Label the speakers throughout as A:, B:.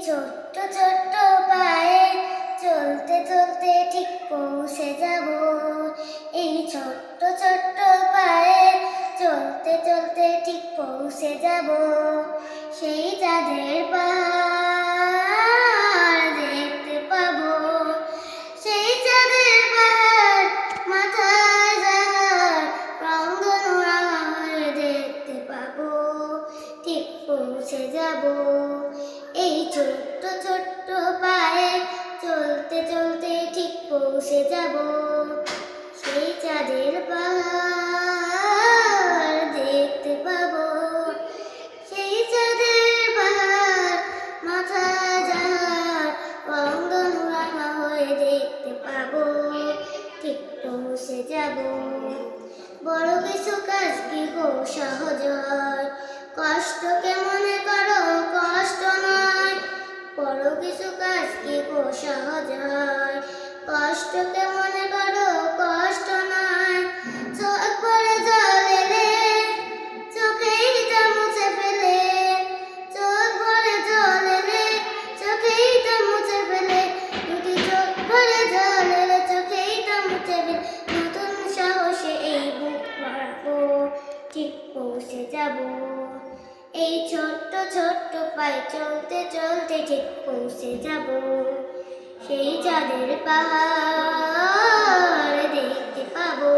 A: ছোট্ট ছোট্ট পায়ে চলতে চলতে ঠিক পৌঁছে যাব। এই ছোট্ট ছোট্ট পায়ে চলতে চলতে ঠিক পৌঁছে যাব। সেই চাঁদের পাহাড় দেখতে পাবো, সেই চাঁদের পাহাড় মাথায় যাহার রংধনু রাঙা হয়ে দেখতে পাবো। ঠিক পৌঁছে যাব। এই ছোট্ট ছোট্ট পায়ে চলতে চলতে ঠিক পৌঁছে যাব। সেই চাঁদের পাহাড় দেখতে পাবো, সেই চাঁদের পাহাড় মাথায় যাহার রংধনু রাঙা হয়ে দেখতে পাবো। ঠিক পৌঁছে যাব। বড় কিছু কাজ কি গো সহজ হয়, কষ্টকে মনে করো কষ্ট নয়। বড় কিছু কাজ কি গো সহজ হয়, কষ্টকে মনে করো কষ্ট নয়। চোখ ভরে জল এলে চোখেই তা মুছে ফেলে, চোখ ভরে জল এলে চোখেই তা মুছে ফেলে, দুটি চোখ ভরে জল এলে চোখেই তা মুছে ফেলে। নতুন সাহসে এই বুক ভরাবো, ঠিক পৌঁছে যাব। এই ছোট্ট ছোট্ট পায়ে চলতে চলতে ঠিক পৌঁছে যাব। সেই চাঁদের পাহাড় দেখতে পাবো,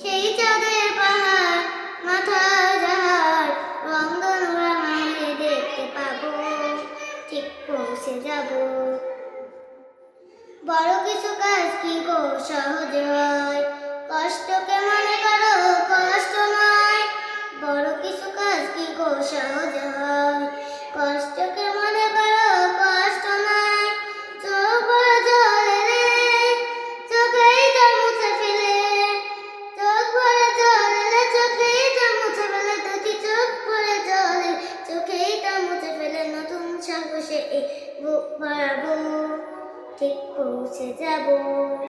A: সেই চাঁদের পাহাড় মাথায় যাহার রংধনু রাঙা হয়ে দেখতে পাবো। ঠিক পৌঁছে যাব। বড় কিছু কাজ কি গো সহজ হয়, কষ্টকে মনে করো কষ্ট নয়। বড় কিছু কাজ কি গো সহজ হয়, কষ্টকে মনে করো কষ্ট নয়। চোখ ভরে জল এলে চোখেই তা মুছে ফেলে, চোখ ভরে জল এলে চোখেই তা মুছে ফেলে, দুটি চোখ ভরে জল এলে চোখেই তা মুছে ফেলে। নতুন সাহসে এই বুক ভরাবো, ঠিক পৌঁছে যাব।